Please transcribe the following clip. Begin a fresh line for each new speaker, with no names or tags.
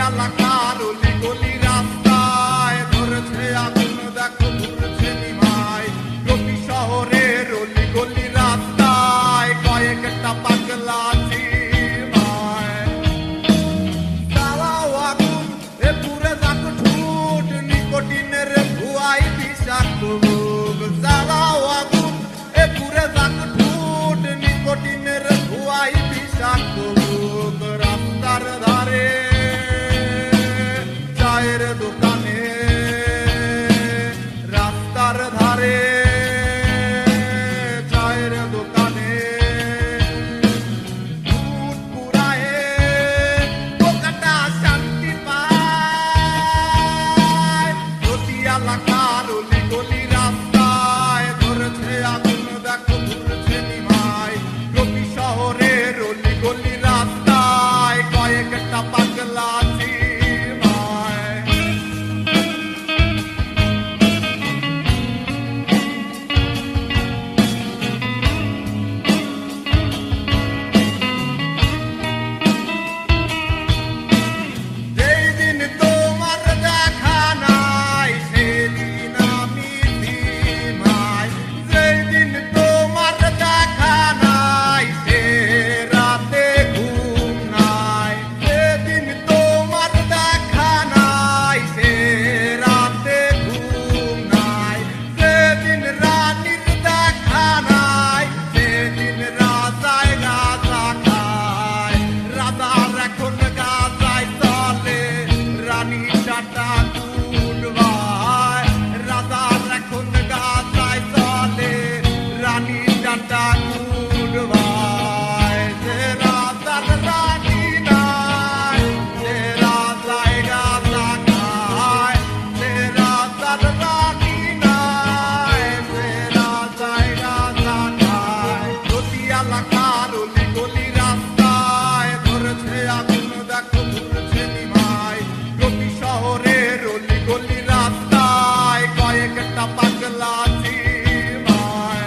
এলাকার অলি গলি রাস্তায় ধরেছে আগুন, দেখো ঘুরছে নিমাই। প্রতি শহরের অলি গলি রাস্তায় কয়েকটা পাগলা চিমায়। জ্বালাও আগুন, এ পুরে যাক ঠোঁট, নিকোটিনের ধোঁয়ায় বিষাক্ত রোগ। জ্বালাও আগুন, এ পুরে যাক ঠোঁট, নিকোটিনের ধোঁয়ায় বিষাক্ত রোগ। রাস্তার ধারে চায়ের দোকানে, রাস্তার ধারে চায়ের দোকানে দুধ পুরায়ে পোকাটা শান্তি পায়। প্রতি এলাকার অলি গলি রাস্তায় ধরেছে আগুন, দেখো ঘুরছে নিমাই। প্রতি শহরের অলি গলি রাস্তায় কয়েকটা পাগলা চিমায়। যেই দিন তোমার দেখা নাই সেদিন আমি ধিমাই। যেই দিন তোমার দেখা নাই সে রাতে ঘুম নাই। সেদিন তোমার দেখা নাই সে রাতে ঘুম নাই। সেদিন রানীর দেখা নাই সেদিন রাজায় গাঁজা খায়। রাজার এখন গাঁজায় চলে, রানী টাটা গুড বাই। রাজার এখন গাঁজায় চলে, রানী টাটা গুড বাই। যে রাজার রানী নাই সে রাজায় গাঁজা খায়। যে রাজার রানী নাই সে রাজায় গাঁজা খায়। প্রতি এলাকার অলি গলি রাস্তায় ধরেছে আগুন, দেখো ঘুরছে নিমাই। প্রতি শহরে